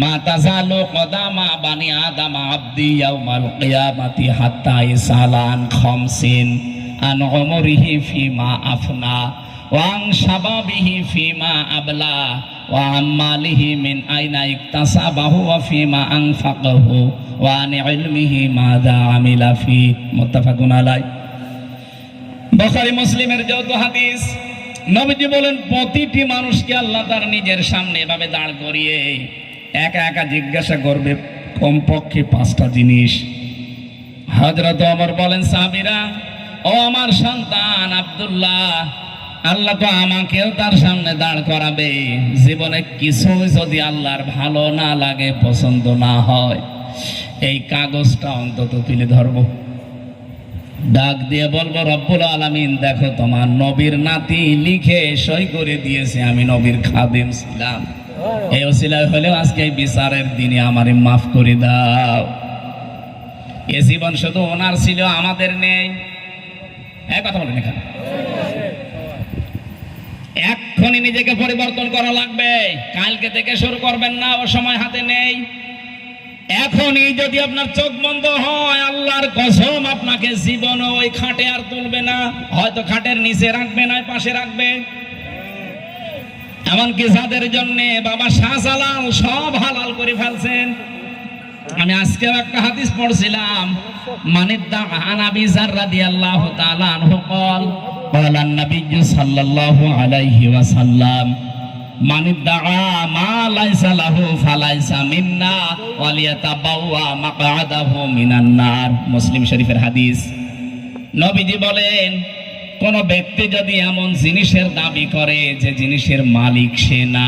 মা তাজালু কদামা বানি আদম আবদি ইয়াউমাল কিয়ামাতি হাত্তা ইসালান খামসিন আন উমরিহি ফিমা আফনা ওয়া আন শাবাবিহি ফিমা আবলা ওয়া আন মালিহি মিন আইনা ইকতাসাবাহু ওয়া ফিমা আনফাকাহু ওয়া আন ইলমিহি মাযা আমিলা ফি। মুত্তাফাকুন আলাইহি। বুখারী মুসলিমের যৌথ হাদিস। নবীজি বলেন, প্রতিটি মানুষকে আল্লাহ তার নিজের সামনে এভাবে দাঁড় করিয়ে একা একা জিজ্ঞাসা করবে কমপক্ষে 5টা জিনিস। হযরত ওমর বলেন, সাহাবীরা, ও আমার সন্তান আব্দুল্লাহ, আল্লাহ তো আমাকেও তার সামনে দাঁড় করাবে। জীবনে কিছু যদি আল্লাহর ভালো না লাগে, পছন্দ না হয়, এই কাগজটা অন্তত তুলে ধরবো, ডাক দিয়ে বলবো, রব্বুল আলামিন দেখো, তোমার নবীর নাতি লিখে সই করে দিয়েছে আমি নবীর খাদেম ছিলাম। এই ওসিলায় হলেও আজকে এই বিচারের দিনে আমারে মাফ করে দাও। এ জীবন শুধু ওনার ছিল, আমাদের নেই। এক কথা বলেন, এখানে এক্ষুনি নিজেকে পরিবর্তন করা লাগবে। কালকে থেকে শুরু করবেন না, ও সময় হাতে নেই। এখনই যদি আপনার চোখ বন্ধ হয়, আল্লাহর কসম আপনাকে জীবনে ওই খাটে আর তুলবে না। হয়তো খাটের নিচে রাখবে, না পাশে রাখবে। এমনকি যাদের জন্য বাবা শাহজালাল সব হালাল করে ফেলছেন। আমি আজকেও একটা হাদিস পড়ছিলাম, মানিদ্দা আন আবি যার রাদিয়াল্লাহু তাআলা আনহু قال قال النبي صلى الله عليه وسلم মানিদ্দা মা লাইসা লাহু ফালাইসা মিন্না ওয়ালিয়াতাবাওয়া মাকআদাহু মিনান নার। মুসলিম শরীফের হাদিস। নবীজি বলেন, কোন ব্যক্তি যদি এমন জিনিসের দাবি করে যে জিনিসের মালিক সে না,